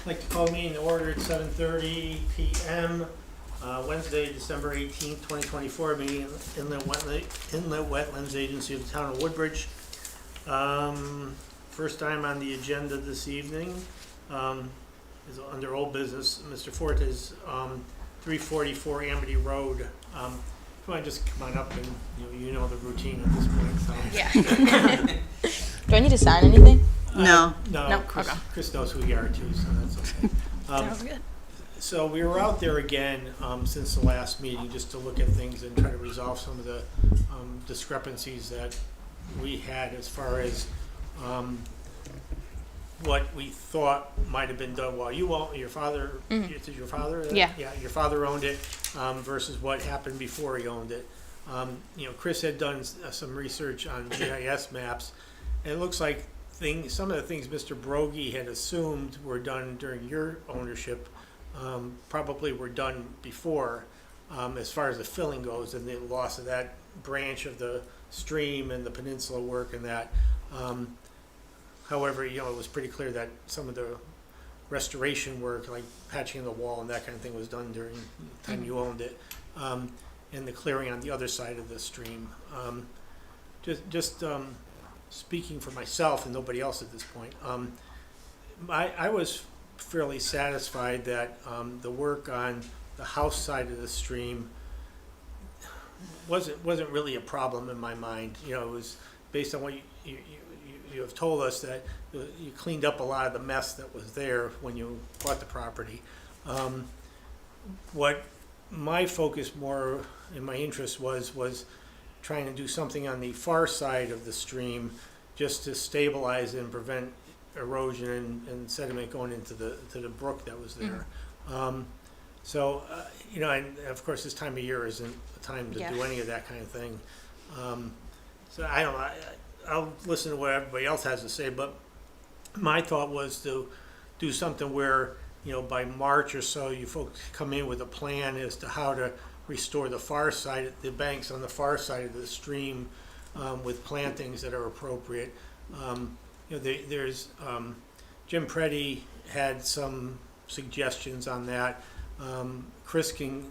I'd like to call the meeting to order at 7:30 p.m. Wednesday, December 18th, 2024, meeting Inlet Wetlands Agency of the Town of Woodbridge. First time on the agenda this evening is under old business. Mr. Fortes, 344 Amity Road. If you want to just come on up and you know the routine at this point. So. Yeah. Do I need to sign anything? No. No? Chris, Okay. Chris knows who you are too, so that's okay. Sounds good. So we were out there again since the last meeting just to look at things and try to resolve some of the discrepancies that we had as far as what we thought might have been done while you owned your father. Is your father? Yeah. Yeah, your father owned it versus what happened before he owned it. Chris had done some research on GIS maps, and it looks like some of the things Mr. Brogy had assumed were done during your ownership probably were done before as far as the filling goes and the loss of that branch of the stream and the peninsula work and that. However, it was pretty clear that some of the restoration work, like patching the wall and that kind of thing, was done during the time you owned it, and the clearing on the other side of the stream. Just speaking for myself and nobody else at this point, I was fairly satisfied that the work on the house side of the stream wasn't really a problem in my mind. It was based on what you have told us, that you cleaned up a lot of the mess that was there when you bought the property. What my focus more and my interest was trying to do something on the far side of the stream just to stabilize and prevent erosion and sediment going into the brook that was there. And of course this time of year isn't the time to do any of that kind of thing. So I don't know, I'll listen to what everybody else has to say, but my thought was to do something where, by March or so, you folks come in with a plan as to how to restore the far side, the banks on the far side of the stream with plantings that are appropriate. There's Jim Preddy had some suggestions on that. Chris can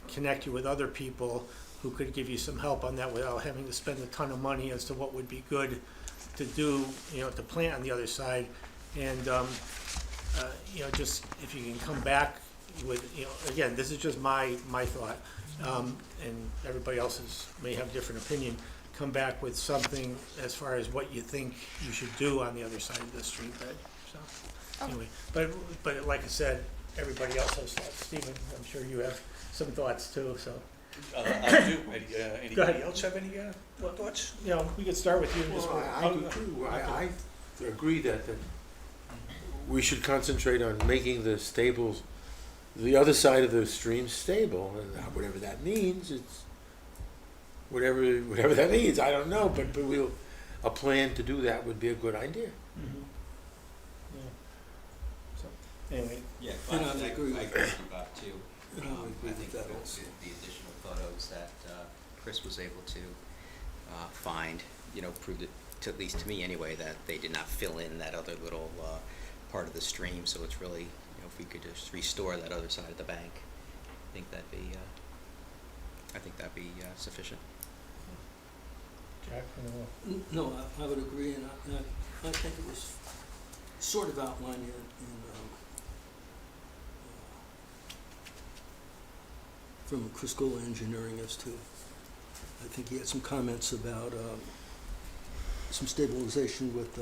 connect you with other people who could give you some help on that without having to spend a ton of money as to what would be good to do, to plant on the other side. And just if you can come back with, again, this is just my thought, and everybody else's may have different opinion. Come back with something as far as what you think you should do on the other side of the street bed. So anyway, but like I said, everybody else has thoughts. Stephen, I'm sure you have some thoughts too. So I do. Anybody else have any thoughts? We could start with you. I do too. I agree that we should concentrate on making the other side of the stream stable, and whatever that means, it's whatever that means. I don't know, but a plan to do that would be a good idea. Mm-hmm. Yeah. So anyway, I agree with Bob too. I think that the additional photos that Chris was able to find, proved it, at least to me anyway, that they did not fill in that other little part of the stream. So it's really, if we could just restore that other side of the bank, I think that'd be sufficient. Jack, No, I would agree, and I think it was sort of outlined in from Chris Gola Engineering as to, I think he had some comments about some stabilization with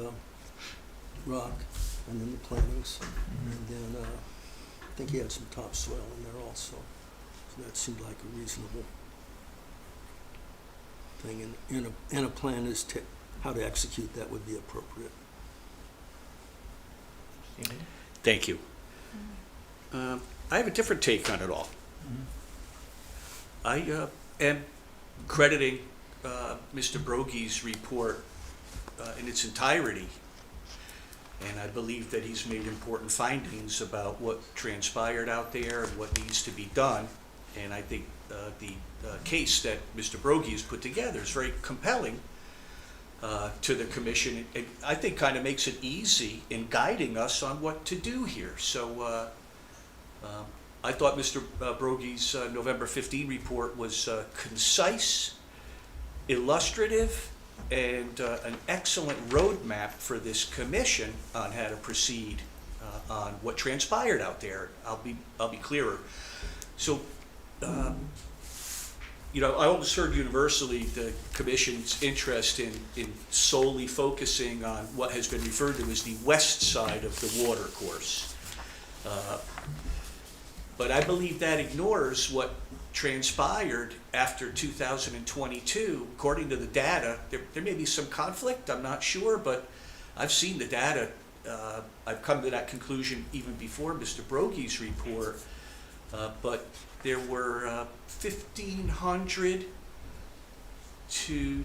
rock and then the plantings, and then I think he had some topsoil in there also. So that seemed like a reasonable thing, and a plan as to how to execute that would be appropriate. Stephen? Thank you. I have a different take on it all. I am crediting Mr. Brogy's report in its entirety, and I believe that he's made important findings about what transpired out there and what needs to be done. And I think the case that Mr. Brogy has put together is very compelling to the commission. It, I think, kind of makes it easy in guiding us on what to do here. So I thought Mr. Brogie's November 15 report was concise, illustrative, and an excellent roadmap for this commission on how to proceed on what transpired out there. I'll be clearer. So, you know, I almost heard universally the commission's interest in solely focusing on what has been referred to as the west side of the water course. But I believe that ignores what transpired after 2022. According to the data, there may be some conflict, I'm not sure, but I've seen the data. I've come to that conclusion even before Mr. Brogie's report, but there were 1,500 to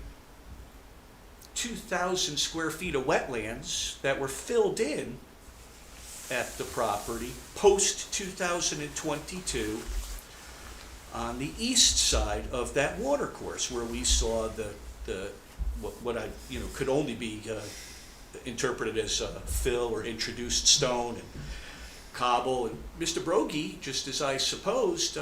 2,000 square feet of wetlands that were filled in at the property post-2022 on the east side of that water course, where we saw what I could only be interpreted as fill or introduced stone and cobble. And Mr. Brogie, just as I supposed,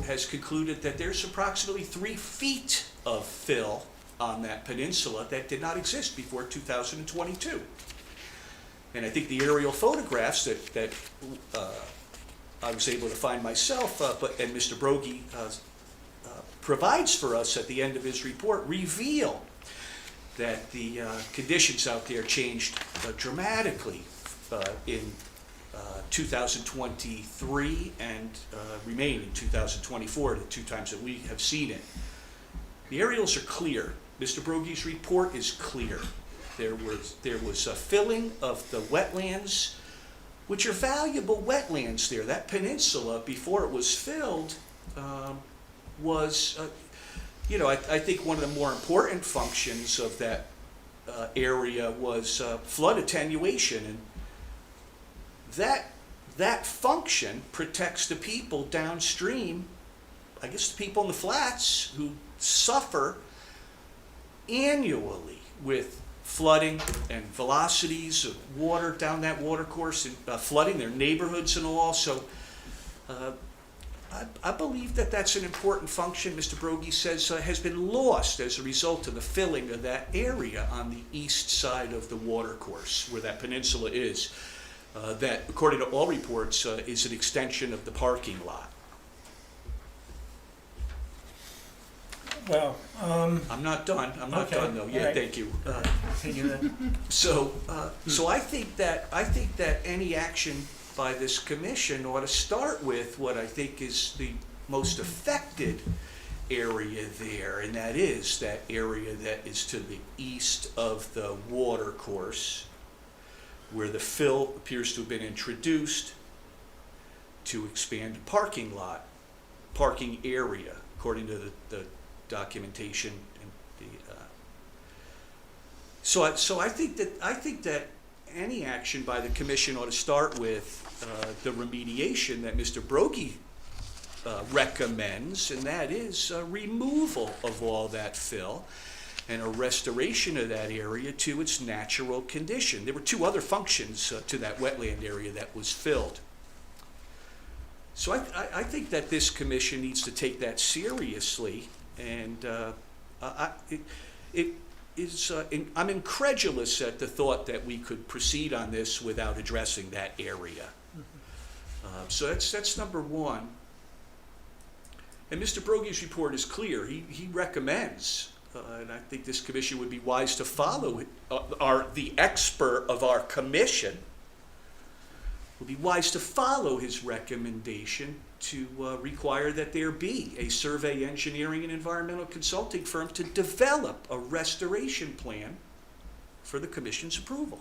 has concluded that there's approximately 3 feet of fill on that peninsula that did not exist before 2022. And I think the aerial photographs that I was able to find myself, and Mr. Brogie provides for us at the end of his report, reveal that the conditions out there changed dramatically in 2023 and remain in 2024, the 2 times that we have seen it. The aerials are clear. Mr. Brogie's report is clear. There was a filling of the wetlands, which are valuable wetlands there. That peninsula, before it was filled, was, I think one of the more important functions of that area was flood attenuation. And that function protects the people downstream, I guess the people in the flats, who suffer annually with flooding and velocities of water down that water course, and flooding their neighborhoods and all. So I believe that that's an important function, Mr. Brogie says, has been lost as a result of the filling of that area on the east side of the water course, where that peninsula is. That, according to all reports, is an extension of the parking lot. Well, I'm not done. I'm not Okay, done though. Yeah, all right. thank you. continue then. So I think that any action by this commission ought to start with what I think is the most affected area there, and that is that area that is to the east of the water course, where the fill appears to have been introduced to expand the parking area, according to the documentation. And so I think that any action by the commission ought to start with the remediation that Mr. Brogie recommends, and that is removal of all that fill and a restoration of that area to its natural condition. There were 2 other functions to that wetland area that was filled. So I think that this commission needs to take that seriously, and I'm incredulous at the thought that we could proceed on this without addressing that area. So that's number 1. And Mr. Brogie's report is clear. He recommends, and I think this commission would be wise to follow it, the expert of our commission would be wise to follow his recommendation to require that there be a survey engineering and environmental consulting firm to develop a restoration plan for the commission's approval.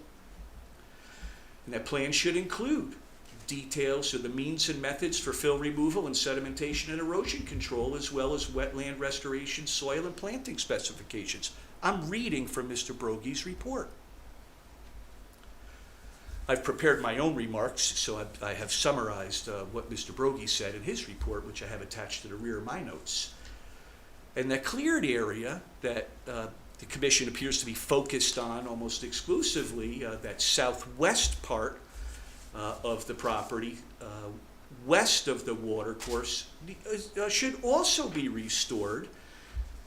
And that plan should include details of the means and methods for fill removal and sedimentation and erosion control, as well as wetland restoration, soil and planting specifications. I'm reading from Mr. Brogie's report. I've prepared my own remarks, so I have summarized what Mr. Brogie said in his report, which I have attached to the rear of my notes. And that cleared area that the commission appears to be focused on almost exclusively that southwest part of the property, west of the watercourse, should also be restored,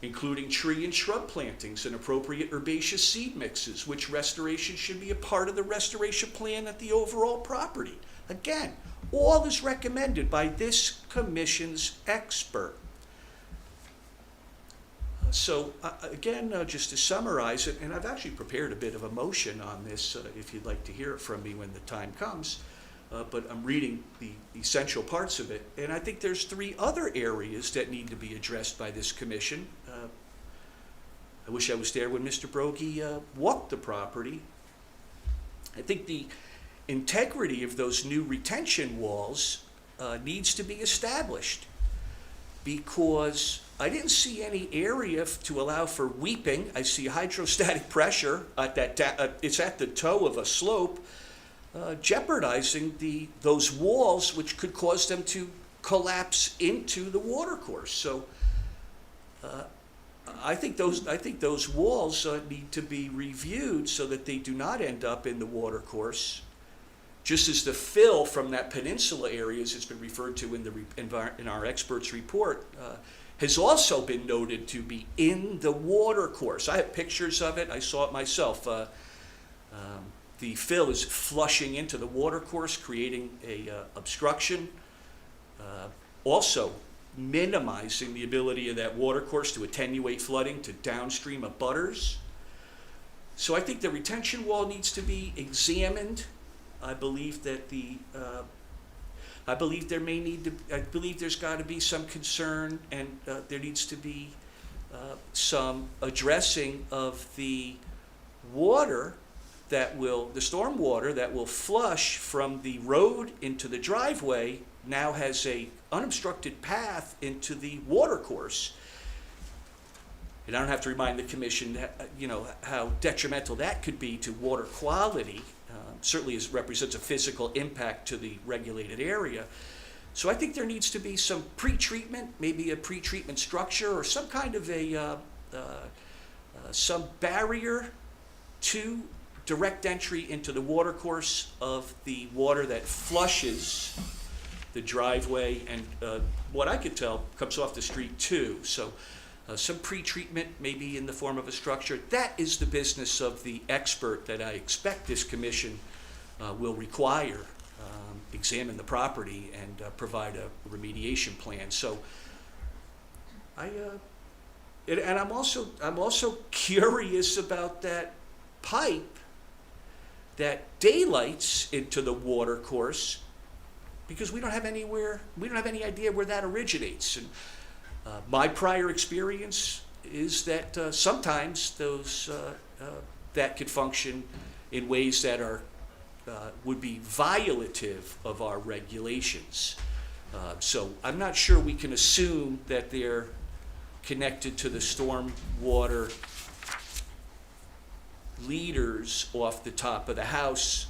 including tree and shrub plantings and appropriate herbaceous seed mixes, which restoration should be a part of the restoration plan at the overall property. Again, all is recommended by this commission's expert. So again, just to summarize it, and I've actually prepared a bit of a motion on this if you'd like to hear it from me when the time comes, but I'm reading the essential parts of it, and I think there's 3 other areas that need to be addressed by this commission. I wish I was there when Mr. Broggie walked the property. I think the integrity of those new retention walls needs to be established, because I didn't see any area to allow for weeping. I see hydrostatic pressure at it's at the toe of a slope, jeopardizing those walls, which could cause them to collapse into the watercourse. So I think those walls need to be reviewed so that they do not end up in the watercourse. Just as the fill from that peninsula area, as it's been referred to in our expert's report, has also been noted to be in the watercourse. I have pictures of it. I saw it myself. The fill is flushing into the watercourse, creating a obstruction. Also minimizing the ability of that watercourse to attenuate flooding to downstream abutters. So I think the retention wall needs to be examined. I believe that I believe there's got to be some concern, and there needs to be some addressing of the storm water that will flush from the road into the driveway, now has a unobstructed path into the watercourse. And I don't have to remind the commission, how detrimental that could be to water quality. Certainly represents a physical impact to the regulated area. So I think there needs to be some pre-treatment, maybe a pre-treatment structure or some kind of some barrier to direct entry into the watercourse of the water that flushes the driveway and what I could tell comes off the street too. So some pre-treatment, maybe in the form of a structure. That is the business of the expert that I expect this commission will require, examine the property and provide a remediation plan. So and I'm also curious about that pipe that daylights into the water course, because we don't have any idea where that originates. And my prior experience is that sometimes those that could function in ways that would be violative of our regulations. So I'm not sure we can assume that they're connected to the storm water leaders off the top of the house.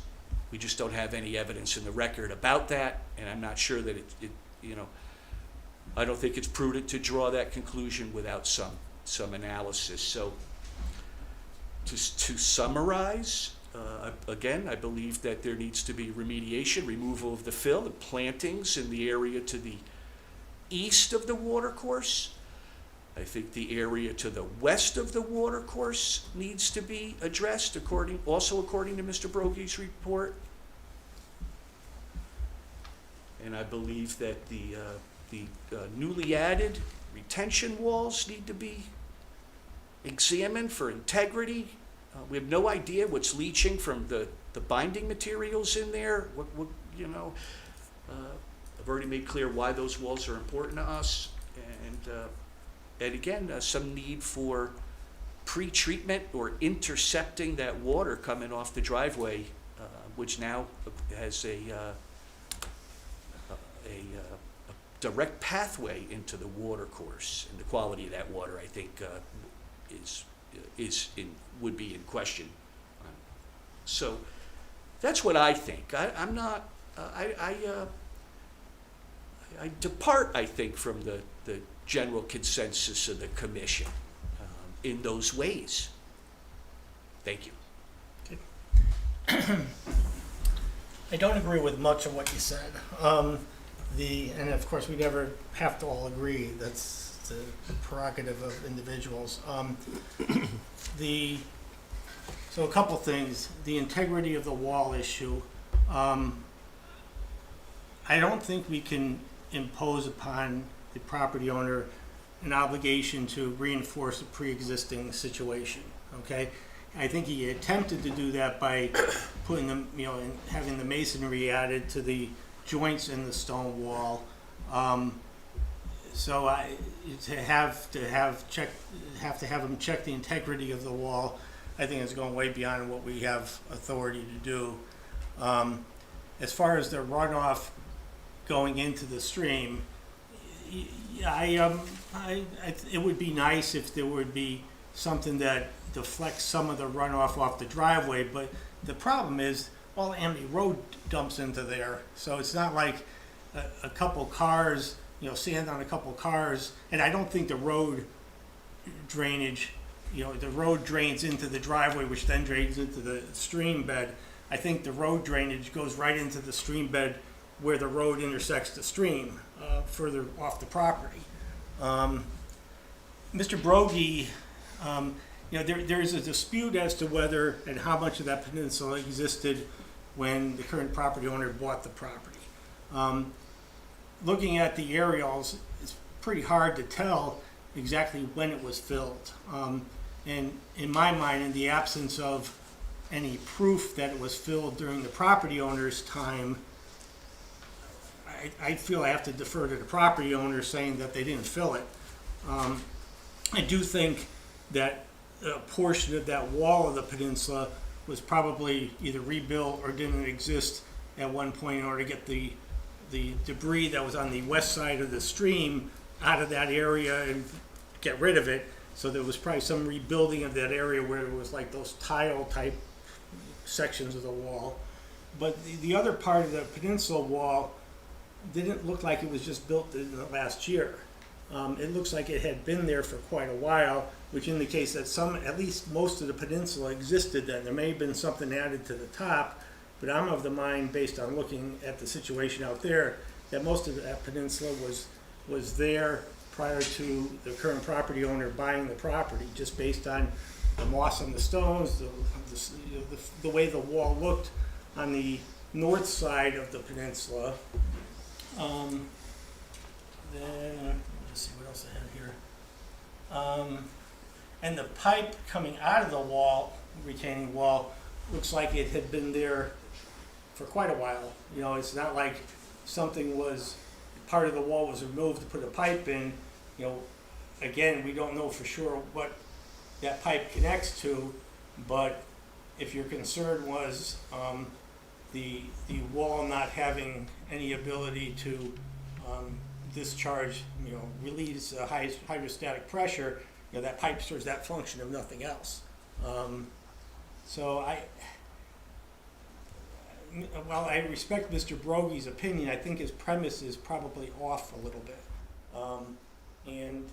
We just don't have any evidence in the record about that, and I'm not sure that I don't think it's prudent to draw that conclusion without some analysis. So to summarize, again, I believe that there needs to be remediation, removal of the fill and plantings in the area to the east of the watercourse. I think the area to the west of the watercourse needs to be addressed, according to Mr. Broggie's report. And I believe that the newly added retention walls need to be examined for integrity. We have no idea what's leaching from the binding materials in there. I've already made clear why those walls are important to us. And again, some need for pre-treatment or intercepting that water coming off the driveway, which now has a direct pathway into the water course, and the quality of that water, I think, would be in question. So that's what I think. I'm not. I depart, I think, from the general consensus of the commission in those ways. Thank you. I don't agree with much of what you said. And of course, we never have to all agree. That's the prerogative of individuals. So a couple things. The integrity of the wall issue. I don't think we can impose upon the property owner an obligation to reinforce a pre-existing situation, okay? I think he attempted to do that by putting them, and having the masonry added to the joints in the stone wall. So to have him check the integrity of the wall, I think it's going way beyond what we have authority to do. As far as the runoff going into the stream, it would be nice if there would be something that deflects some of the runoff off the driveway, but the problem is all Amity Road dumps into there, so it's not like a couple cars, sand on a couple cars, and I don't think the road drainage, the road drains into the driveway, which then drains into the stream bed. I think the road drainage goes right into the stream bed where the road intersects the stream, further off the property. Mr. Brogy, there is a dispute as to whether and how much of that peninsula existed when the current property owner bought the property. Looking at the aerials, it's pretty hard to tell exactly when it was filled. And in my mind, in the absence of any proof that it was filled during the property owner's time, I feel I have to defer to the property owner saying that they didn't fill it. I do think that a portion of that wall of the peninsula was probably either rebuilt or didn't exist at one point in order to get the debris that was on the west side of the stream out of that area and get rid of it. So there was probably some rebuilding of that area where it was like those tile type sections of the wall. But the other part of the peninsula wall didn't look like it was just built in the last year. It looks like it had been there for quite a while, which indicates that at least most of the peninsula existed then. There may have been something added to the top, but I'm of the mind, based on looking at the situation out there, that most of that peninsula was there prior to the current property owner buying the property, just based on the moss on the stones, the way the wall looked on the north side of the peninsula. Then, let's see what else I have here. And the pipe coming out of the wall, retaining wall, looks like it had been there for quite a while. It's not like part of the wall was removed to put a pipe in. Again, we don't know for sure what that pipe connects to, but if your concern was the wall not having any ability to discharge, release hydrostatic pressure, that pipe serves that function of nothing else. So while I respect Mr. Brogy's opinion, I think his premise is probably off a little bit. And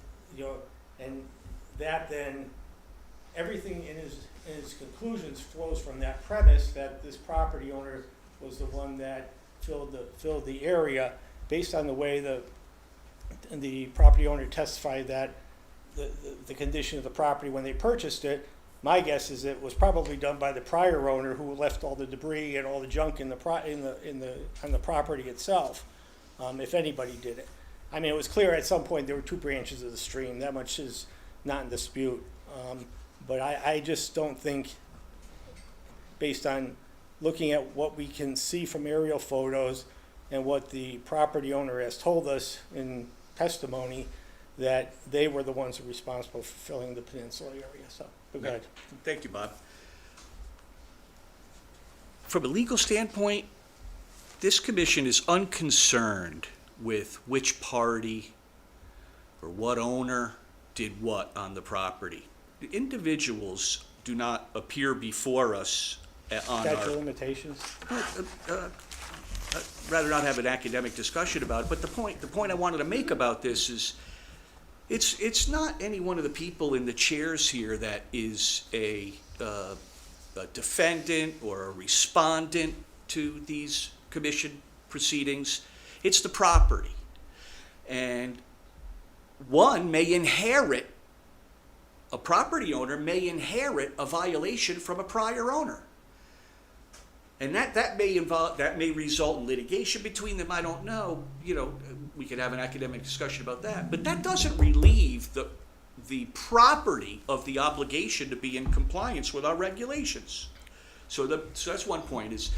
that then, everything in his conclusions flows from that premise that this property owner was the one that filled the area, based on the way the property owner testified that the condition of the property when they purchased it. My guess is it was probably done by the prior owner, who left all the debris and all the junk on the property itself, if anybody did it. I mean, it was clear at some point there were two branches of the stream. That much is not in dispute. But I just don't think, based on looking at what we can see from aerial photos and what the property owner has told us in testimony, that they were the ones who were responsible for filling the peninsula area. So, go ahead. Thank you, Bob. From a legal standpoint, this commission is unconcerned with which party or what owner did what on the property. The individuals do not appear before us on Statute of limitations. I'd rather not have an academic discussion about it, but the point I wanted to make about this is it's not any one of the people in the chairs here that is a a defendant or a respondent to these commission proceedings. It's the property. And one may inherit, a property owner may inherit a violation from a prior owner. And that may result in litigation between them. I don't know. You know, we could have an academic discussion about that. But that doesn't relieve the property of the obligation to be in compliance with our regulations. So that's one point, is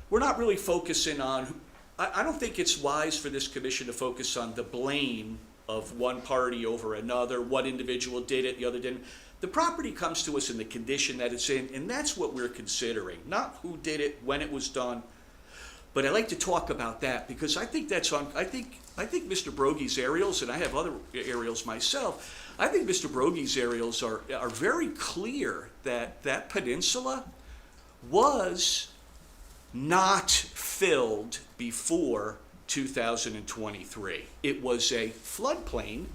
we're not really focusing on, I don't think it's wise for this commission to focus on the blame of one party over another, one individual did it, the other didn't. The property comes to us in the condition that it's in, and that's what we're considering, not who did it, when it was done. But I like to talk about that because I think that's on, I think Mr. Brogie's aerials, and I have other aerials myself, I think Mr. Brogie's aerials are very clear that that peninsula was not filled before 2023. It was a floodplain.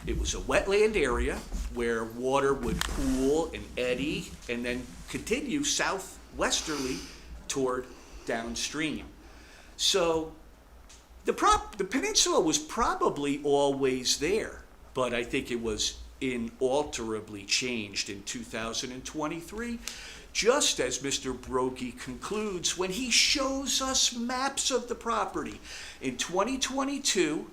It was a wetland area where water would pool and eddy and then continue southwesterly toward downstream. So the peninsula was probably always there, but I think it was inalterably changed in 2023, just as Mr. Brogie concludes when he shows us maps of the property in 2022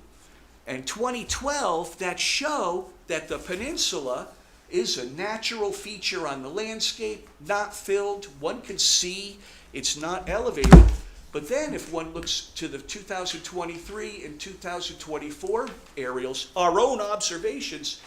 and 2012 that show that the peninsula is a natural feature on the landscape, not filled. One can see it's not elevated. But then if one looks to the 2023 and 2024 aerials, our own observations,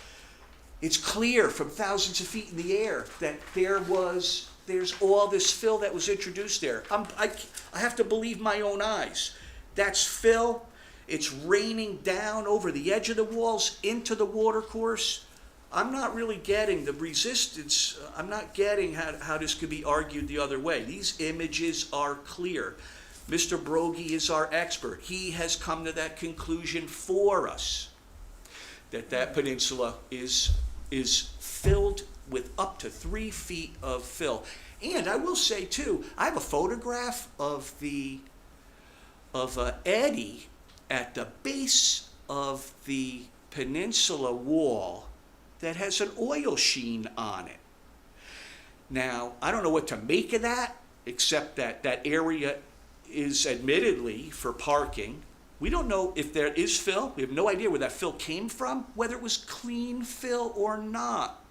it's clear from thousands of feet in the air that there's all this fill that was introduced there. I have to believe my own eyes. That's fill. It's raining down over the edge of the walls into the water course. I'm not really getting the resistance. I'm not getting how this could be argued the other way. These images are clear. Mr. Brogie is our expert. He has come to that conclusion for us, that peninsula is filled with up to 3 feet of fill. And I will say too, I have a photograph of eddy at the base of the peninsula wall that has an oil sheen on it. Now, I don't know what to make of that, except that that area is admittedly for parking. We don't know if there is fill. We have no idea where that fill came from, whether it was clean fill or not.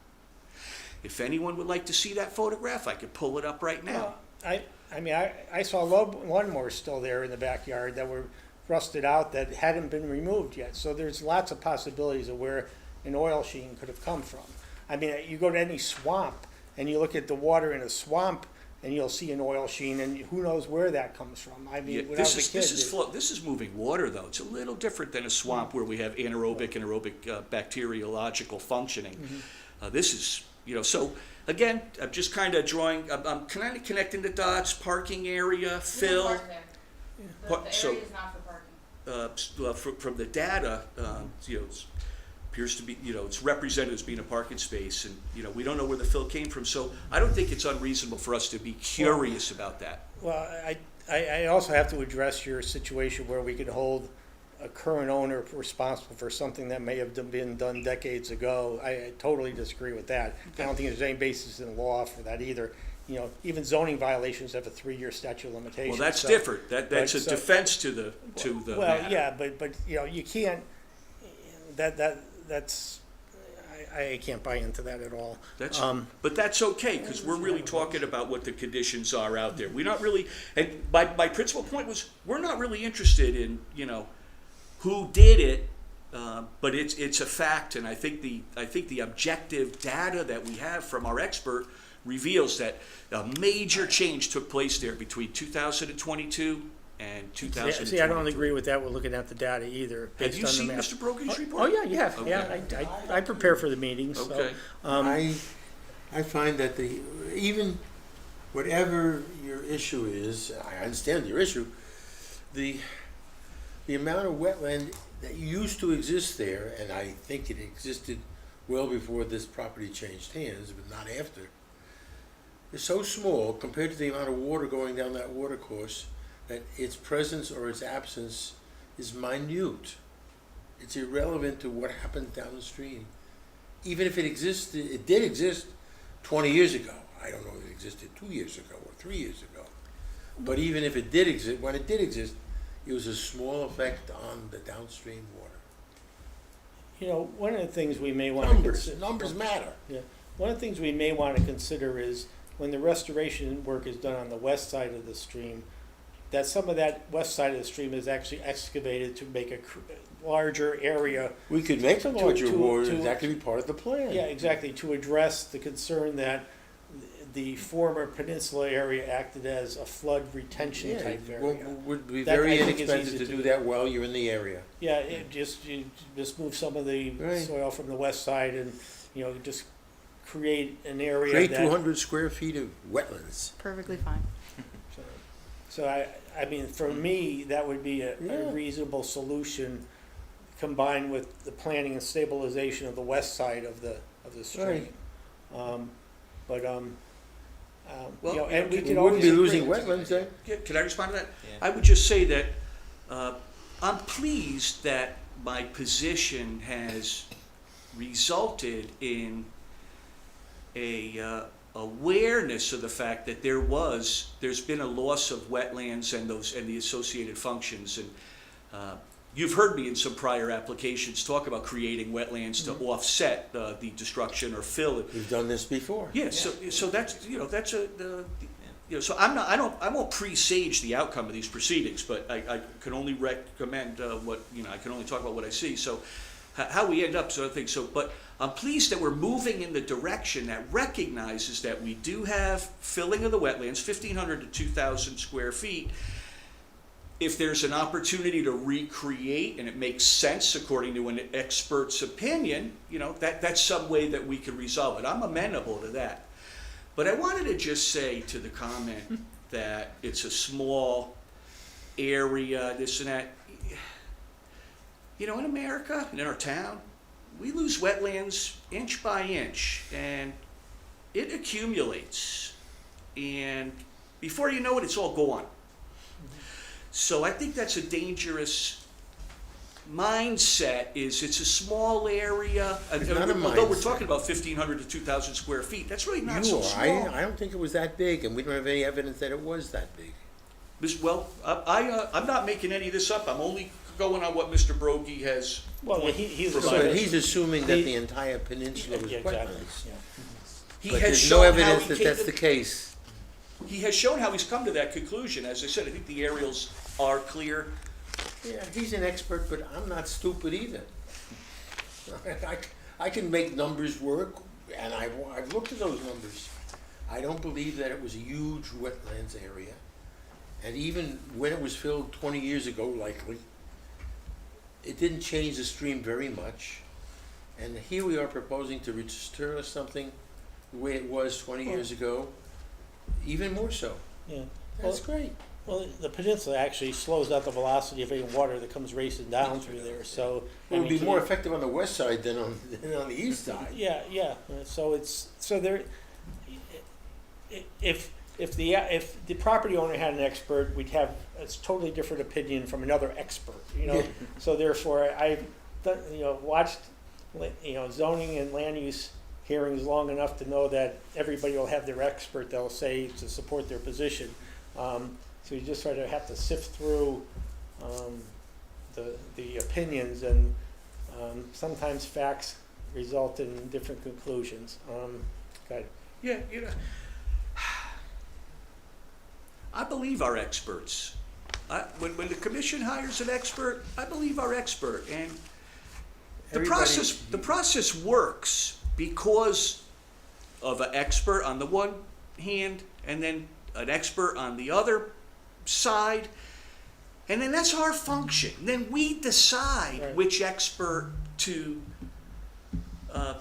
If anyone would like to see that photograph, I could pull it up right now. Well, I saw lawnmowers still there in the backyard that were rusted out that hadn't been removed yet. So there's lots of possibilities of where an oil sheen could have come from. I mean, you go to any swamp and you look at the water in a swamp and you'll see an oil sheen, and who knows where that comes from. I mean, when I was a kid, this is moving water, though. It's a little different than a swamp where we have anaerobic and aerobic bacteriological functioning. Mm-hmm. This is, so again, I'm just kind of drawing, I'm kind of connecting the dots, parking area, fill. Park there. The area is not for parking. From the data, it appears to be, it's represented as being a parking space, and, we don't know where the fill came from, so I don't think it's unreasonable for us to be curious about that. Well, I also have to address your situation where we could hold a current owner responsible for something that may have been done decades ago. I totally disagree with that. I don't think there's any basis in law for that either. Even zoning violations have a 3-year statute of limitations. Well, that's different. That's a defense to the well, matter. yeah, but you can't. That's. I can't buy into that at all. But that's okay, because we're really talking about what the conditions are out there. We're not really, and my principal point was, we're not really interested in, who did it, but it's a fact, and I think the objective data that we have from our expert reveals that a major change took place there between 2022 and 2023. See, I don't agree with that. We're looking at the data either. Have you seen Mr. Brogie's report? Oh yeah, you have. Okay. Yeah, I prepare for the meetings. Okay. So, I find that even whatever your issue is, I understand your issue, the amount of wetland that used to exist there, and I think it existed well before this property changed hands, but not after, is so small compared to the amount of water going down that water course that its presence or its absence is minute. It's irrelevant to what happens down the stream. Even if it did exist 20 years ago. I don't know if it existed 2 years ago or 3 years ago. But even if it did exist, when it did exist, it was a small effect on the downstream water. You know, one of the things we may want to Numbers matter. Yeah, one of the things we may want to consider is when the restoration work is done on the west side of the stream, that some of that west side of the stream is actually excavated to make a larger area. We could make some To- torture to- water, to- that could be part of the plan. Yeah, exactly, to address the concern that the former peninsula area acted as a flood retention Yeah, type well, area. would be That, very I think, is inexpensive easy to to do do. that while you're in the area. Yeah, you just move some of the Right. soil from the west side and, you know, just create an area Create that. 200 square feet of wetlands. Perfectly fine. So I mean, for me, that would be a Yeah. reasonable solution combined with the planning and stabilization of the west side of the stream. Well, you know, and we we could We wouldn't be always. losing wetlands then. Can I respond to that? Yeah. I would just say that I'm pleased that my position has resulted in a awareness of the fact that there's been a loss of wetlands and the associated functions. And you've heard me in some prior applications talk about creating wetlands to offset the destruction or fill it. We've done this before. Yeah, so that's, that's so I won't presage the outcome of these proceedings, but I can only recommend I can only talk about what I see. So how we end up sort of thing. But I'm pleased that we're moving in the direction that recognizes that we do have filling of the wetlands, 1,500 to 2,000 square feet. If there's an opportunity to recreate and it makes sense according to an expert's opinion, that's some way that we can resolve it. I'm amenable to that. But I wanted to just say to the comment that it's a small area, this and that. In America, in our town, we lose wetlands inch by inch, and it accumulates. And before you know it, it's all gone. So I think that's a dangerous mindset. It's a small area. It's not a Although we're mindset. talking about 1,500 to 2,000 square feet, that's really not You so are. small. I don't think it was that big, and we don't have any evidence that it was that big. Well, I'm not making any of this up. I'm only going on what Mr. Broggie has. Well, he's So Provided- he's assuming that He- the entire peninsula was Yeah, exactly, wetlands. yeah. He But has there's shown no how evidence he that came that's to- the case. He has shown how he's come to that conclusion. As I said, I think the aerials are clear. Yeah, he's an expert, but I'm not stupid either. I can make numbers work, and I've looked at those numbers. I don't believe that it was a huge wetlands area. And even when it was filled 20 years ago, likely, it didn't change the stream very much. And here we are proposing to restore something the way it was 20 years ago, even more so. Yeah. That's great. Well, the peninsula actually slows down the velocity of any water that comes racing down through there, so. It would be to more the- effective on the west side than on the east side. Yeah, yeah, so there, if the property owner had an expert, we'd have a totally different opinion from another expert, Yeah. So therefore, I've done, watched, zoning and land use hearings long enough to know that everybody will have their expert they'll say to support their position. So you just sort of have to sift through the opinions, and sometimes facts result in different conclusions. Okay. Yeah, I believe our experts. When the commission hires an expert, I believe our expert. And the process works because of an expert on the one hand, and then an expert on the other side, and then that's our function. Then we decide Right. which expert to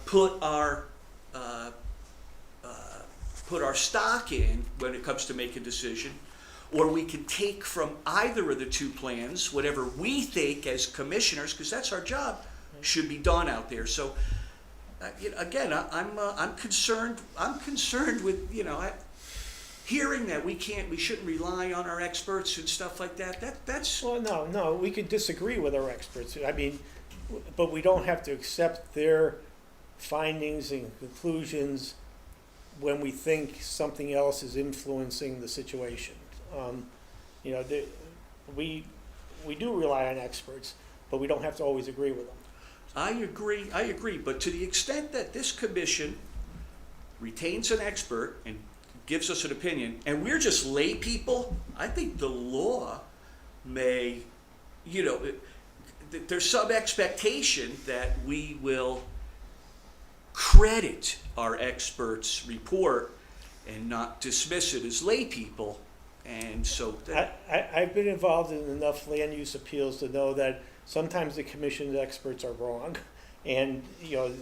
put our stock in when it comes to make a decision, or we can take from either of the two plans whatever we think as commissioners, because that's our job, should be done out there. So again, I'm concerned. I'm concerned with hearing that we shouldn't rely on our experts and stuff like that, that's, Well, no, we could disagree with our experts. I mean, but we don't have to accept their findings and conclusions when we think something else is influencing the situation. You know, we do rely on experts, but we don't have to always agree with them. I agree, but to the extent that this commission retains an expert and gives us an opinion, and we're just lay people, I think the law may, you know, there's some expectation that we will credit our experts' report and not dismiss it as lay people, and so that, I've been involved in enough land use appeals to know that sometimes the commission's experts are wrong, and you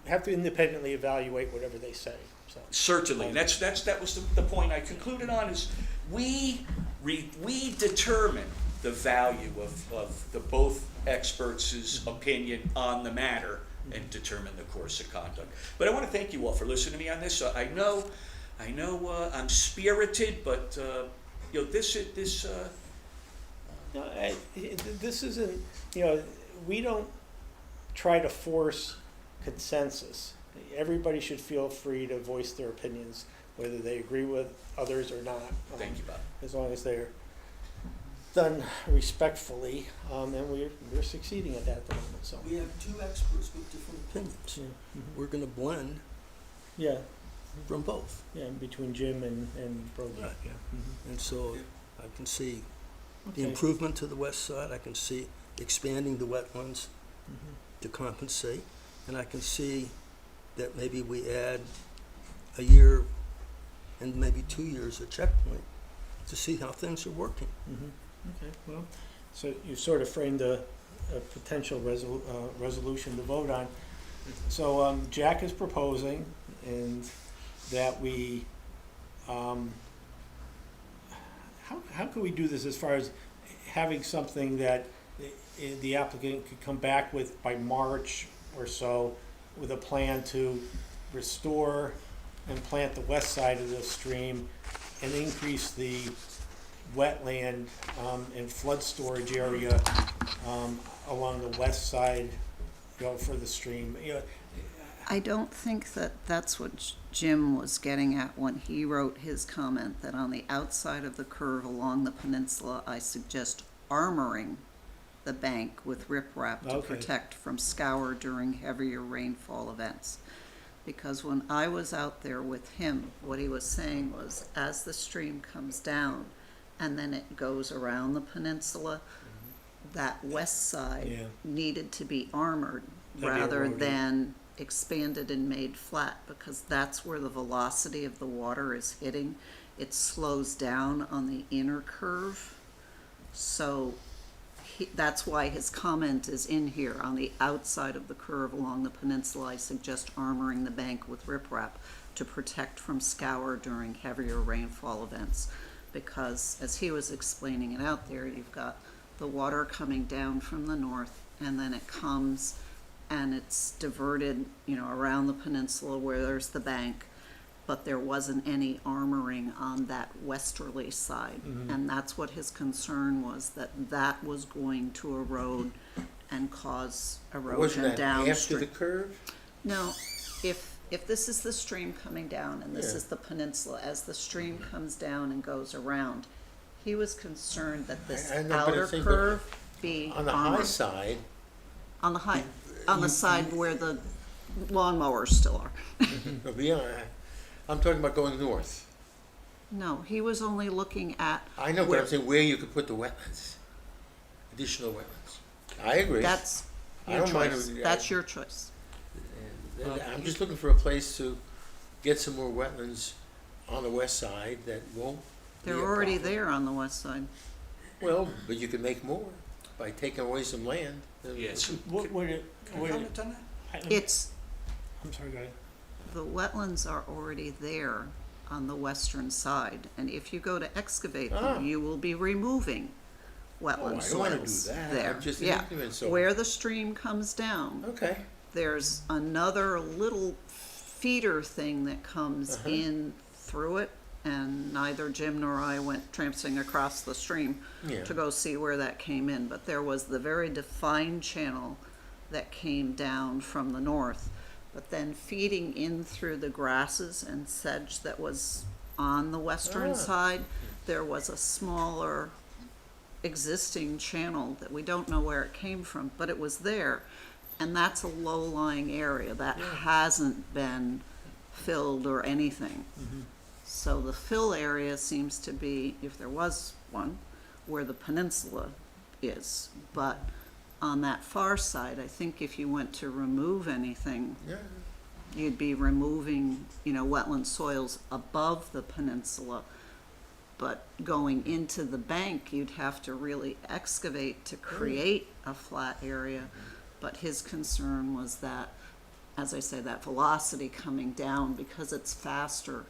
have to independently evaluate whatever they say. So certainly, that was the point I concluded on, is we determine the value of the both experts' opinion on the matter and determine the course of conduct. But I want to thank you all for listening to me on this. I know I'm spirited, but you know, this no, this isn't. You know, we don't try to force consensus. Everybody should feel free to voice their opinions, whether they agree with others or not. Thank you, Bob. As long as they're done respectfully, and we're succeeding at that at the moment. So We have two experts with different opinions. yeah, We're gonna blend yeah, from both. between Jim and Brody. Right. Yeah. And so I can see the Okay. improvement to the west side, I can see expanding the wetlands Mhm. to compensate, and I can see that maybe we add a year and maybe 2 years a checkpoint to see how things are working. Mhm. Okay. Well, so you sort of framed a potential resolution to vote on. So Jack is proposing, and that we. How can we do this as far as having something that the applicant could come back with by March or so with a plan to restore and plant the west side of the stream and increase the wetland and flood storage area along the west side, for the stream. I don't think that that's what Jim was getting at when he wrote his comment, that on the outside of the curve along the peninsula, I suggest armoring the bank with riprap to Okay. protect from scour during heavier rainfall events. Because when I was out there with him, what he was saying was, as the stream comes down and then it goes around the peninsula, that west side Yeah. needed to be armored That'd be rather eroded. than expanded and made flat, because that's where the velocity of the water is hitting. It slows down on the inner curve. So that's why his comment is in here. On the outside of the curve along the peninsula, I suggest armoring the bank with riprap to protect from scour during heavier rainfall events. Because as he was explaining it out there, you've got the water coming down from the north, and then it comes and it's diverted, around the peninsula where there's the bank, but there wasn't any armoring on that westerly side. Mhm. And that's what his concern was, that was going to erode and cause Wasn't erosion that after downstream. the curve? No, if this is the stream coming down and this Yeah. is the peninsula, as the stream comes down and goes around, he was concerned that this I know, but outer it's saying, curve be On the high armored. side, On the side where the lawnmowers still are. I'm talking about going north. No, he was only looking at, I know, but Where? I'm saying where you could put the wetlands, additional wetlands. I agree. that's I your don't mind choice. it. That's your choice. And I'm just looking for a place to get some more wetlands on the west side that won't be They're a already problem. there on the west side. Well, but you can make more by taking away some land. Yes. What would it? Can I comment on that? I'm sorry, go ahead. The wetlands are already there on the western side, and if you go to excavate Ah. them, you will be removing Oh, wetland I don't wanna do soils that. there. I'm just Yeah, ignorant, so. where the stream comes down, Okay. there's another little feeder thing that comes in through it, and neither Jim nor I went tramping across the stream Yeah. to go see where that came in, but there was the very defined channel that came down from the north, but then feeding in through the grasses and sedge that was on the western side, there was a smaller existing channel that we don't know where it came from, but it was there. And that's a low-lying area that hasn't been filled or anything. So the fill area seems to be, if there was one, where the peninsula is. But on that far side, I think if you went to remove anything, Yeah. you'd be removing, wetland soils above the peninsula. But going into the bank, you'd have to really excavate to create a flat area. But his concern was that, as I say, that velocity coming down, because it's faster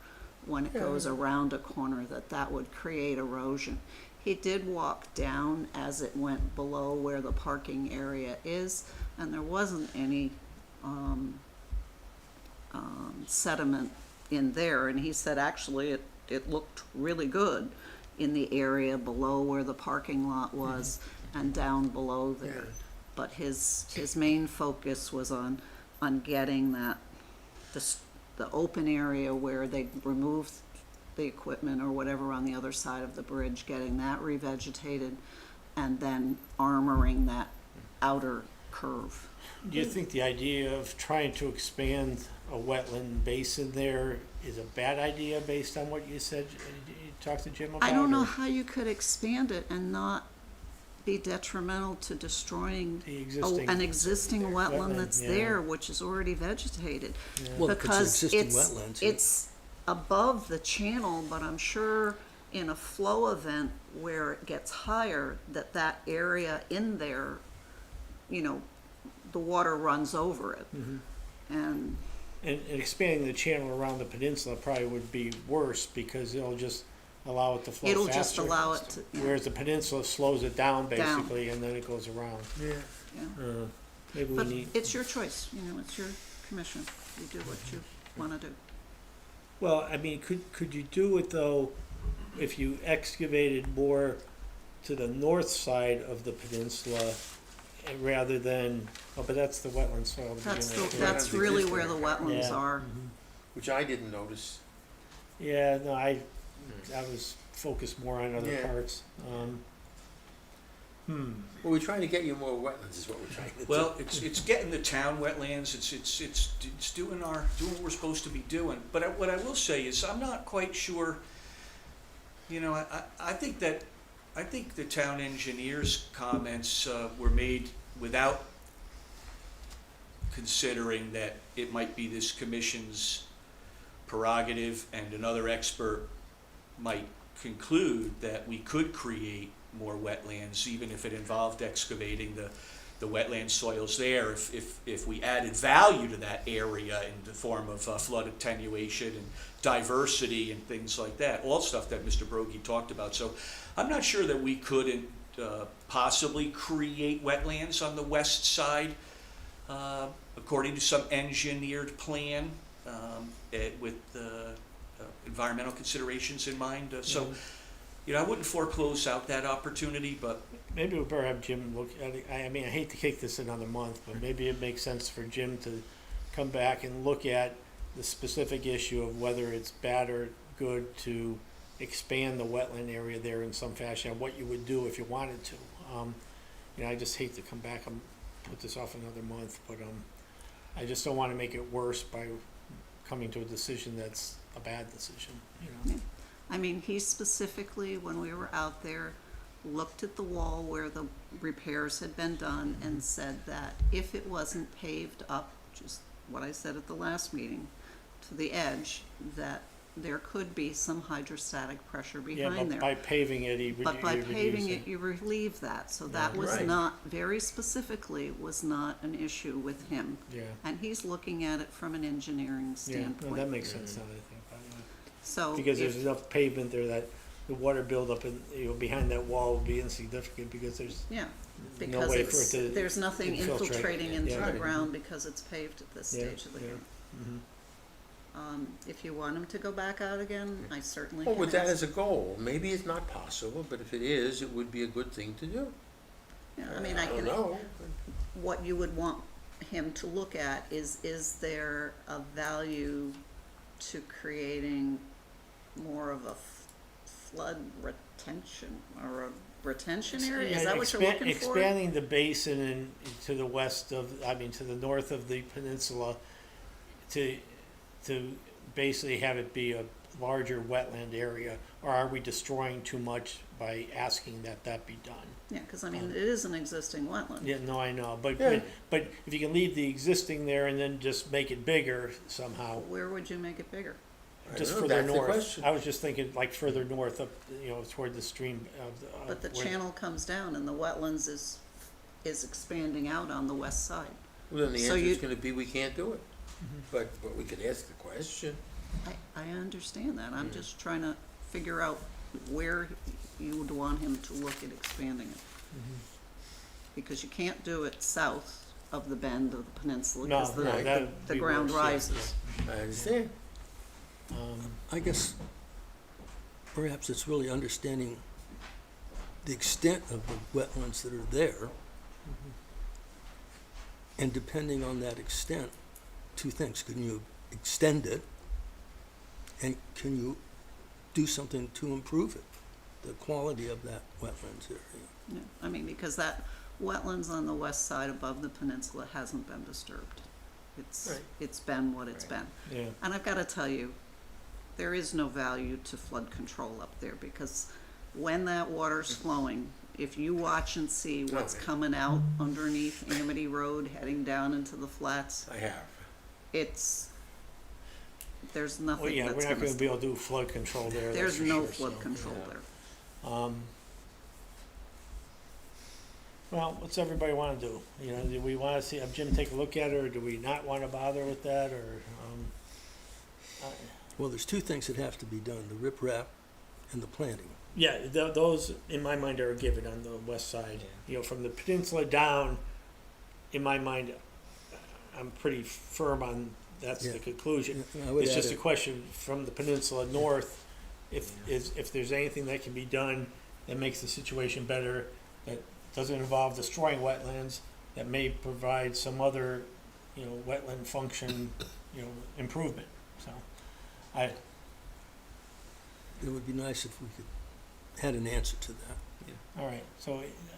when it goes around a corner, that would create erosion. He did walk down as it went below where the parking area is, and there wasn't any sediment in there. And he said actually it looked really good in the area below where the parking lot was and down below there. But his main focus was on getting that, the open area where they removed the equipment or whatever on the other side of the bridge, getting that revegetated, and then armoring that outer curve. Do you think the idea of trying to expand a wetland basin there is a bad idea based on what you said? You talked to Jim about? I don't know or how you could expand it and not be detrimental to destroying the existing? an existing wetland Wetland, that's yeah. there, which is already vegetated. Well, if it's Because existing wetlands, it's above the channel, but I'm sure in a flow event where it gets higher, that area in there, the water runs over it. And And expanding the channel around the peninsula probably would be worse because it'll just allow it to flow faster. it'll just allow it to, Whereas the peninsula slows it down Down. basically, and then it goes around. Yeah. Maybe we But need, it's your choice, it's your commission. You do what you wanna do. well, I mean, could you do it though, if you excavated more to the north side of the peninsula rather than, but that's the wetland soil. to That's begin with. that's really where the wetlands Yeah. are. Which I didn't notice. Yeah, no, I was focused more on other Yeah. parts. Well, we're trying to get you more wetlands is what we're trying to do. Well, it's getting the town wetlands, it's doing what we're supposed to be doing. But what I will say is, I'm not quite sure, I think the town engineer's comments were made without considering that it might be this commission's prerogative, and another expert might conclude that we could create more wetlands, even if it involved excavating the wetland soils there, if we added value to that area in the form of flood attenuation and diversity and things like that, all stuff that Mr. Broggie talked about. So I'm not sure that we couldn't possibly create wetlands on the west side according to some engineered plan with environmental considerations in mind. So I wouldn't foreclose out that opportunity, but Maybe we better have Jim look at it. I mean, I hate to kick this another month, but maybe it makes sense for Jim to come back and look at the specific issue of whether it's bad or good to expand the wetland area there in some fashion, and what you would do if you wanted to. I just hate to come back and put this off another month, but I just don't want to make it worse by coming to a decision that's a bad decision. I mean, he specifically, when we were out there, looked at the wall where the repairs had been done and said that if it wasn't paved up, just what I said at the last meeting, to the edge, that there could be some hydrostatic pressure Yeah, behind but there. by paving it, But by paving it, you relieve that, so that was Right. not, very specifically, was not an issue with him. Yeah, And he's looking at it from an engineering yeah, no, that standpoint. makes sense now that I think about it. So Because there's if, enough pavement there that the water buildup in, behind that wall will be insignificant because there's yeah, no because way for it's, it to there's nothing infiltrate. infiltrating into Yeah. the ground because it's paved at this Yeah, stage of the yeah. game. If you want him to go back out again, I certainly Well, can with that ask. as a goal, maybe it's not possible, but if it is, it would be a good thing to do. Yeah, I mean, I don't can, know. what you would want him to look at is there a value to creating more of a flood retention or a retention area? Is Yeah, that what you're looking for? Expanding the basin and to the west of, to the north of the peninsula to basically have it be a larger wetland area, or are we destroying too much by asking that be done? Yeah, because I mean, it is an existing wetland. Yeah, no, I know, but Yeah. if you can leave the existing there and then just make it bigger somehow, Where would you make it bigger? I just don't know, further that's the north. question. I was just thinking like further north up, toward the stream of the. But the where- channel comes down and the wetlands is expanding out on the west side. Well, then the So answer is you- gonna be, we can't do it. Mm-hmm. But we could ask the question. I understand that. I'm just trying to figure out where you would want him to look at expanding it. Because you can't do it south of the bend of the peninsula No, because no, that'd the be ground worse, yeah. rises. I understand. I guess perhaps it's really understanding the extent of the wetlands that are there. And depending on that extent, two things. Can you extend it? And can you do something to improve it? The quality of that wetlands area. Yeah, I mean, because that wetlands on the west side above the peninsula hasn't been disturbed. Right. It's been what it's been. Yeah. And I've gotta tell you, there is no value to flood control up there because when that water's flowing, if you watch and see what's Okay. coming out underneath Amity Road heading down into the flats, I have. there's Well, nothing yeah, that's we're not gonna, gonna be able to do flood control there, that's there's for no sure, flood so. control there. Well, what's everybody wanna do? Do we wanna see, have Jim take a look at it, or do we not wanna bother with that, or, Well, there's two things that have to be done, the riprap and the planting. yeah, those, in my mind, are a given on the west side. From the peninsula down, in my mind, I'm pretty firm on, that's the Yeah. conclusion. And I would It's add just a it- question from the peninsula north, if there's anything that can be done that makes the situation better, that doesn't involve destroying wetlands, that may provide some other, wetland function, improvement, so. It would be nice if we could had an answer to that. All right,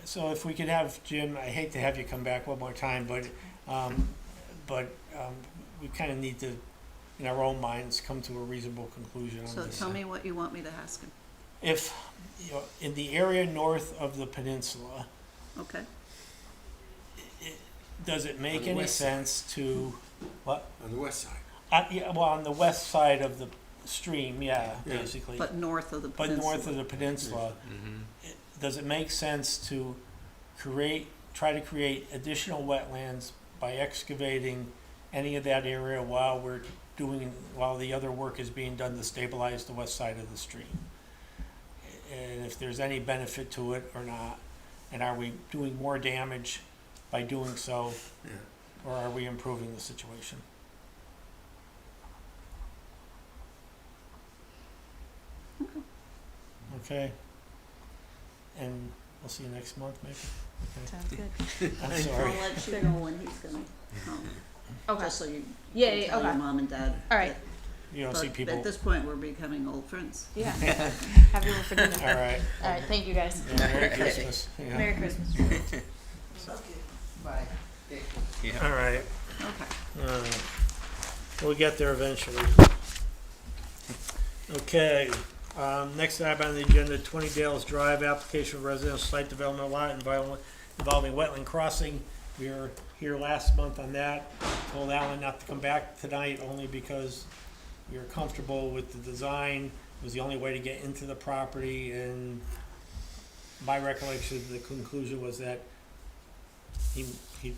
so if we could have Jim, I hate to have you come back one more time, but we kind of need to, in our own minds, come to a reasonable conclusion on So this. tell me what you want me to ask him. If, in the area north of the peninsula, Okay, does it make On the any west sense to, what? On the west side. Yeah, well, on the west side of the stream, yeah, Yeah. basically. but north of the But peninsula. north of the peninsula, does it make sense to try to create additional wetlands by excavating any of that area while the other work is being done to stabilize the west side of the stream? And if there's any benefit to it or not, and are we doing more damage by doing so, Yeah. or are we improving the situation? Okay. And we'll see you next month, maybe? Sounds good. I'm I'll sorry. let you know when he's gonna come, Okay. just so you Yeah, can yeah, tell your okay. mom and dad. All right. You don't But see people. at this point, we're becoming old friends. Yeah. Happy over for dinner. All right. All right. Thank you guys. Yeah, Merry Christmas. Yeah. Merry Christmas. All right. Okay. We'll get there eventually. Okay. Next item on the agenda, 20 Dales Drive, application of residential site development lot involving wetland crossing. We were here last month on that. Told Alan not to come back tonight only because we were comfortable with the design. It was the only way to get into the property, and my recollection, the conclusion was that he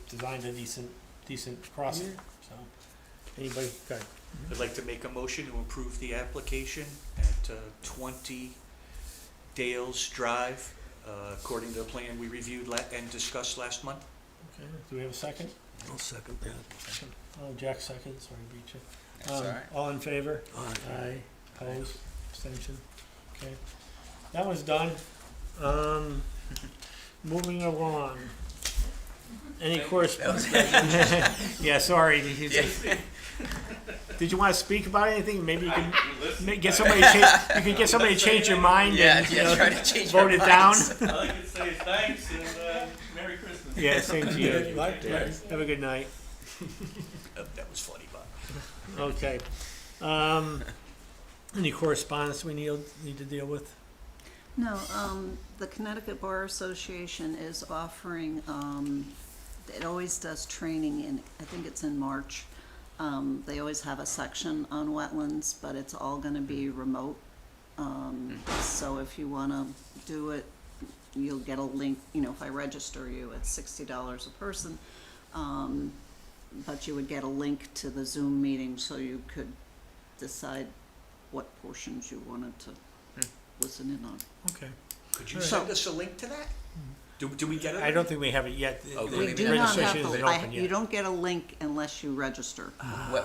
designed a decent crossing, so. Anybody, go ahead. I'd like to make a motion to approve the application at 20 Dales Drive, according to the plan we reviewed and discussed last month. Okay, do we have a second? I'll second that. Second. Oh, Jack seconds, sorry, beat you. That's all right. All in favor? Aye. Opposed? Abstention? Okay. That one's done. Moving along. Any correspondence? Yeah, sorry. Did you want to speak about anything? Maybe you can get somebody to change, you can get somebody to change your mind and, you know, try to change vote our it down. minds. All I can say is thanks and Merry Christmas. Yeah, same to you. Likewise. Have a good night. That was funny, but. Okay. Any correspondence we need to deal with? No, the Connecticut Bar Association is offering, it always does training in, I think it's in March. They always have a section on wetlands, but it's all gonna be remote. So if you wanna do it, you'll get a link, you know, if I register you, it's $60 a person. But you would get a link to the Zoom meeting so you could decide what portions you wanted to listen in on. Okay. Could you So- send us a link to that? Do we get it? I don't think we have it yet. Oh, The we We do not have registration isn't open to, you yet. don't get a link unless you register.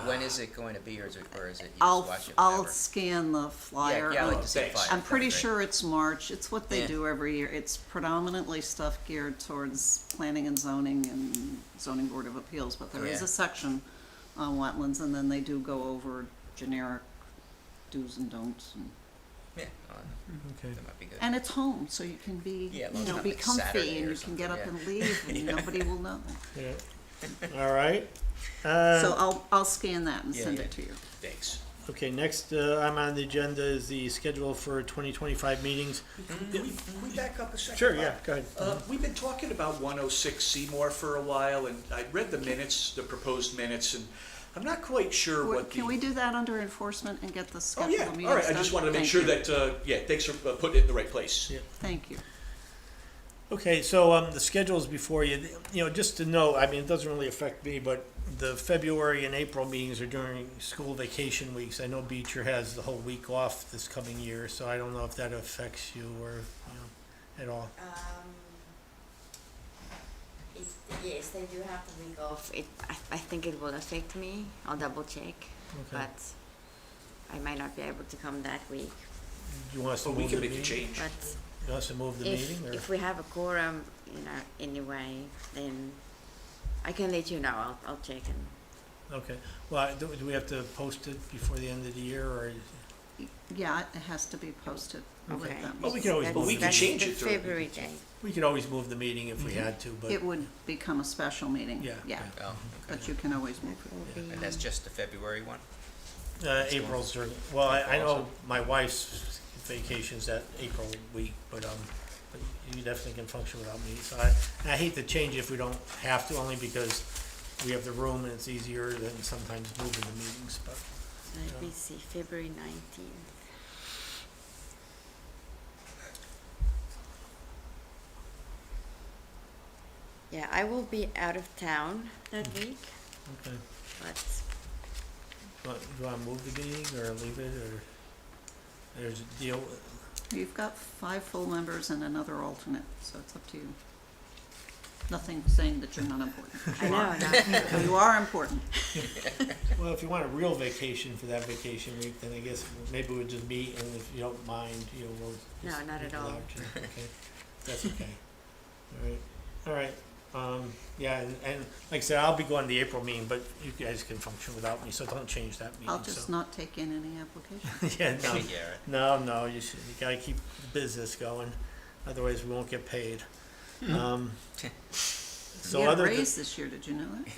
When is it going to be, or is it you just I'll, watch it I'll whenever? scan the flyer. Yeah, I like Oh, to see a thanks. flyer. I'm pretty That'd be sure it's March. It's what they Yeah. do every year. It's predominantly stuff geared towards planning and zoning board of appeals, but there is Yeah. a section on wetlands, and then they do go over generic do's and don'ts. great. Yeah, Okay. that might be good. And it's home, so you can be, Yeah, well, you it's know, not be like comfy, Saturday and or you can get up something, and leave, and nobody will know. Yeah. All right. So I'll scan that and Yeah, send yeah. it to you. Thanks. Okay, next I'm on the agenda is the schedule for 2025 meetings. Can we back up a second? Sure, Bob? yeah, go ahead. We've been talking about 106 Seymour for a while, and I read the minutes, the proposed minutes, and I'm not quite sure what the... Can we do that under enforcement and get the Oh, schedule yeah, of meetings all right, I done? just wanted to make Thank sure you. that, yeah, thanks for putting it in the right place. Yeah. Thank you. Okay, so the schedule's before you. You know, just to know, I mean, it doesn't really affect me, but the February and April meetings are during school vacation weeks. I know Beecher has the whole week off this coming year, so I don't know if that affects you or, you know, at all. Yes, they do have the week off. I think it will affect me. I'll double check, Okay. but I might not be able to come that week. Do you want us to But we move can the make a meeting? change. But You want us to move the meeting, or? if we have a quorum, you know, anyway, then I can let you know. I'll check and Okay, well, do we have to post it before the end of the year, or? Yeah, it has to be posted. Okay. with them. Well, we can always That's- move we the can that's change the it during- February date. We could always move the meeting if we had to, but. It would become a special meeting. Yeah. Yeah, Oh, okay. but you can always move it. Will be- And that's just the February one? April's during, well, I know Also. my wife's vacation's that April week, but you definitely can function without me. So I hate to change it if we don't have to, only because we have the room and it's easier than sometimes moving the meetings, but. Let me see, February 19th. Yeah, I will be out of town that week, Okay. but Do you want to move the meeting or leave it, or there's a deal? You've got 5 full members and another alternate, so it's up to you. Nothing saying that you're not important. I know, no. You are important. Well, if you want a real vacation for that vacation week, then I guess maybe we'll just meet, and if you don't mind, we'll. No, just not make at it all. out, okay, that's okay. All right, yeah, and like I said, I'll be going to the April meeting, but you guys can function without me, so don't change that meeting, I'll just so. not take in any applications. Yeah, no, Yeah, right. no, you gotta keep the business going, otherwise we won't get paid. So You had a other, raise this year, did you know that?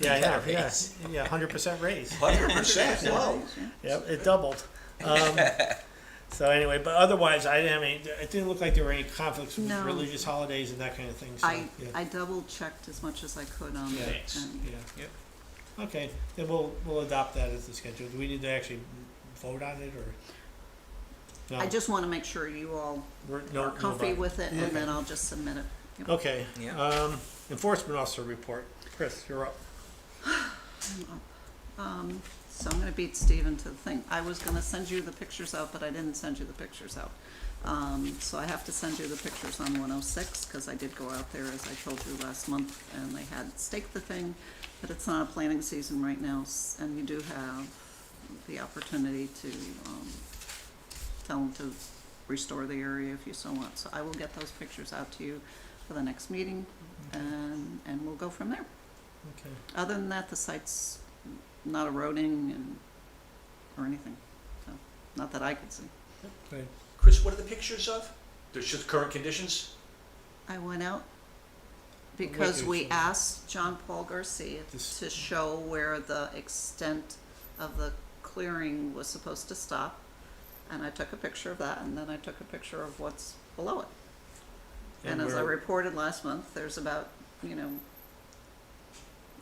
yeah, 100% raise. 100%, wow. Yep, it doubled. So anyway, but otherwise, I didn't have any, it didn't look like there were any conflicts with No. religious holidays and that kind of thing, so, I yeah. double checked as much as I could on Yeah. it. Thanks. and Yeah. Yep. Okay, then we'll adopt that as the schedule. Do we need to actually vote on it, or? No, I just want to make sure you all no are comfy vote. with it, and Okay. then I'll just submit it. Yep. Okay, Yeah. enforcement officer report. Chris, you're up. So I'm gonna beat Steven to the thing. I was gonna send you the pictures out, but I didn't send you the pictures out. So I have to send you the pictures on 106, because I did go out there, as I told you last month, and they had staked the thing, but it's not a planting season right now, and you do have the opportunity to, tell them to restore the area if you so want. So I will get those pictures out to you for the next meeting, and we'll go from there. Okay. Other than that, the site's not eroding or anything, so, not that I could see. Great. Chris, what are the pictures of? There's just current conditions? I went out because we Wait, asked John Paul Garcia This- to show where the extent of the clearing was supposed to stop. And I took a picture of that, and then I took a picture of what's below it. And as I where- reported last month, there's about,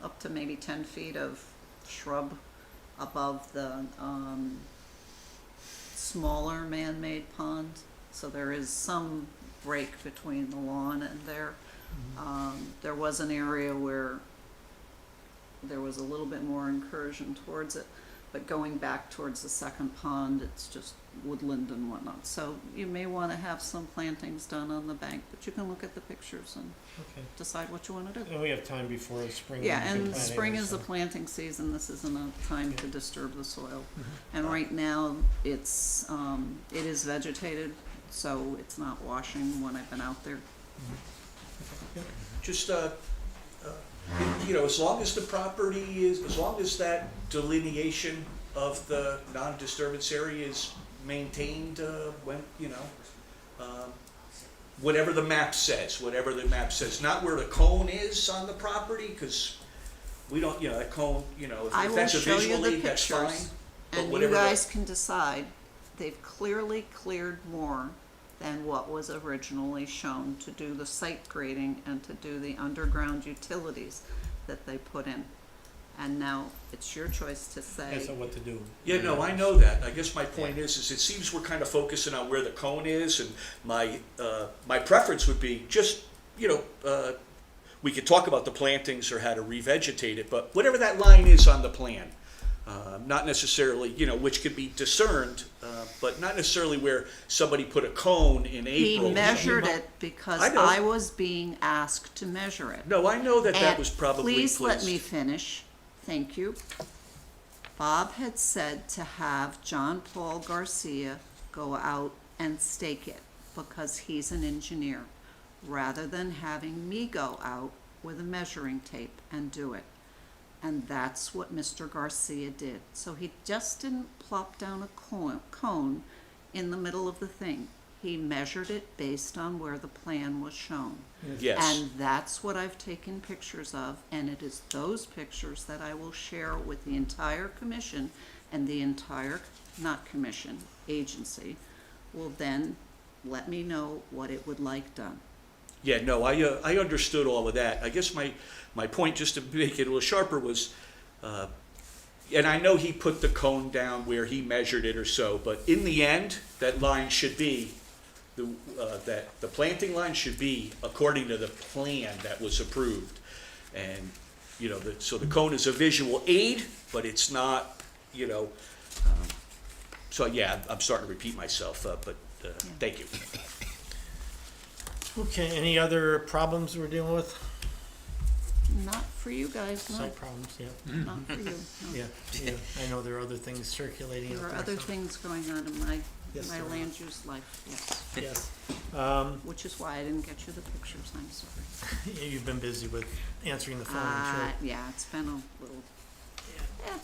up to maybe 10 feet of shrub above the smaller man-made pond. So there is some break between the lawn and there. There was an area where there was a little bit more incursion towards it, but going back towards the second pond, it's just woodland and whatnot. So you may want to have some plantings done on the bank, but you can look at the pictures and Okay. decide what you want to do. And we have time before the spring. Yeah, when we can and plant spring anyway, is the so- planting season. This isn't a time to disturb the soil. Mm-hmm. And right now, it is vegetated, so it's not washing when I've been out there. Just, as long as the property is, as long as that delineation of the non-disturbance area is maintained, whatever the map says, not where the cone is on the property, because we don't, that cone, I if will that's a show you visual the aid, that's fine. pictures, but and you whatever the- guys can decide. They've clearly cleared more than what was originally shown to do the site grading and to do the underground utilities that they put in. And now it's your choice to Yeah, say, so what to do. Yeah, no, I know that. I guess my point is it seems we're kind of focusing on where the cone is, and my preference would be just, we could talk about the plantings or how to revegetate it, but whatever that line is on the plan, not necessarily, which could be discerned, but not necessarily where somebody put a cone in he April. measured it because I know. I was being asked to measure it. No, I know that And was probably please let me finish. Thank you. Bob had said to have John Paul Garcia go out and stake it because he's an engineer, rather than having me go out with a measuring tape and do it. And that's what Mr. Garcia did. So he just didn't plop down a cone in the middle of the thing. He measured it based on where the plan was shown. Yes. And that's what I've taken pictures of, and it is those pictures that I will share with the entire commission, and the entire, not commission, agency, will then let me know what it would like done. Yeah, no, I understood all of that. I guess my point, just to make it a little sharper, was, and I know he put the cone down where he measured it or so, but in the end, that line should be, that the planting line should be according to the plan that was approved. And, so the cone is a visual aid, but it's not, so yeah, I'm starting to repeat myself, but thank you. Okay, any other problems we're dealing with? Not for you guys, no, Site problems, yeah. not for you, no. Yeah, yeah, I know there are other things circulating out There there. are other so- things going on in my Yes, there are. land use life, yes. Yes. Which is why I didn't get you the pictures, I'm sorry. You've been busy with answering the phone, I'm sure. Yeah, it's been a little, yeah,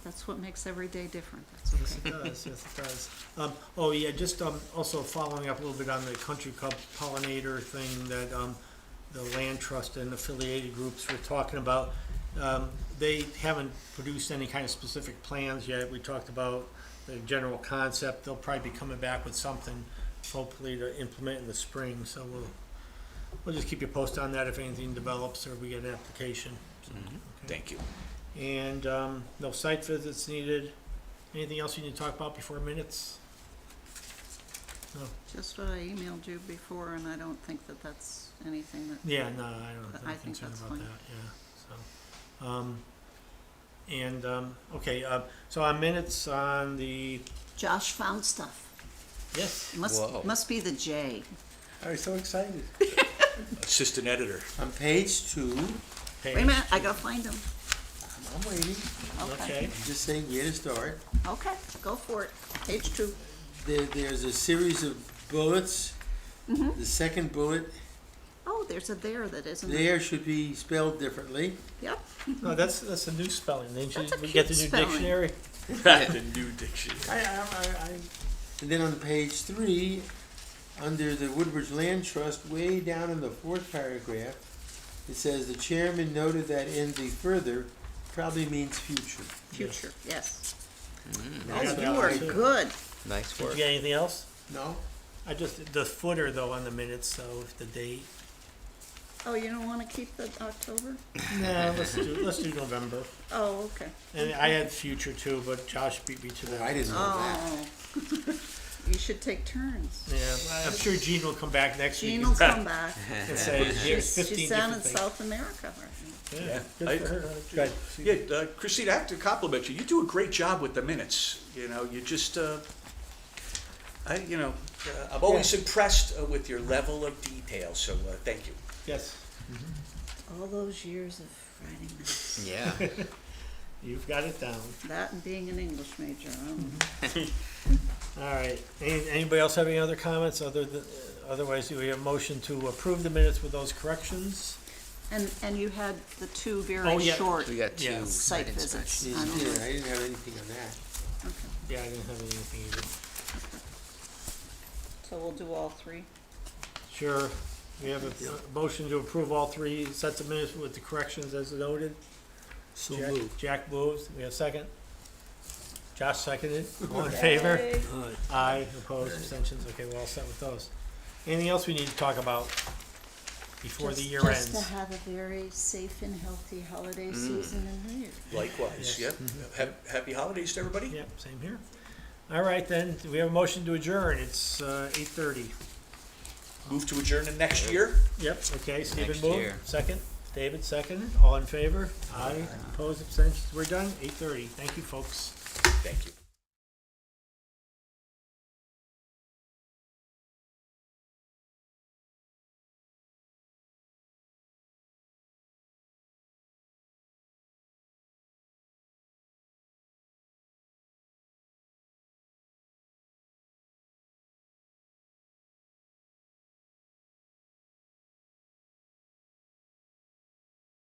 that's what makes every day different, that's Yes, okay. it does, yes, it does. Oh, yeah, just, also following up a little bit on the country club pollinator thing that, the land trust and affiliated groups were talking about. They haven't produced any kind of specific plans yet. We talked about the general concept. They'll probably be coming back with something, hopefully to implement in the spring, so we'll just keep you posted on that if anything develops or we get an application. So, okay. Thank you. And, no site visits needed. Anything else you need to talk about before minutes? No? Just what I emailed you before, and I don't think that that's anything that, Yeah, no, I don't But have I any think concern that's about fine. that, yeah, so. Okay, so on minutes on the, Josh found stuff. yes, Whoa. Must be the J. I'm so excited. Assistant editor. On page 2, Wait a minute, I gotta find him. I'm waiting. Okay. I'm just saying where to start. Okay, go for it. Page 2. There's a series of bullets. Mhm. The second bullet Oh, there's a there that isn't. there should be spelled differently. Yep. No, that's a new spelling. Didn't That's a you get the cute new spelling. dictionary? The new dictionary. And then on page 3, under the Woodbridge Land Trust, way down in the 4th paragraph, it says the chairman noted that in the further probably means future. Future, yes. I Oh, got that you one are too. good. Nice Did you work. get anything else? No? I just, the footer though on the minutes, so if the date. Oh, you don't want to keep the October? No, let's do November. Oh, okay. And I had future too, but Josh beat me to Oh, I that. didn't know that. Oh. You should take turns. Yeah, I'm sure Gene will come back next week Jean will come back. and say, here's She's 15 down in different things. South America right now. Yeah, good I- for her. Good. Yeah, Christine, I have to compliment you. You do a great job with the minutes. You know, you just, I'm always impressed with your level of detail, so thank you. Yes, All those years of writing this. Yeah. you've got it down. That and being an English major. All right. Anybody else have any other comments otherwise do we have a motion to approve the minutes with those corrections? And you had the 2 Oh, very yeah. short We got 2 Yeah. site site visits. inspections. I don't know. I didn't have anything on that. Okay. Yeah, I didn't have anything either. So we'll do all 3. Sure. We have a motion to approve all 3 sets of minutes with the corrections as noted. So Jack- moved. Jack moves. We have a second. Josh seconded. All in favor? Yay. Aye. Aye. Opposed? Abstentions? Okay, we're all set with those. Anything else we need to talk about before the year Just to ends? have a very safe and healthy holiday season and New Year. Likewise, Yes. yep. Happy holidays to everybody. Yep, same here. All right, then, we have a motion to adjourn. It's 8:30. Move to adjourn the next year. Yep, okay, Stephen Next moved, year. second. David seconded. All in favor? Aye. Opposed? Abstentions? We're done. 8:30. Thank you, folks. Thank you.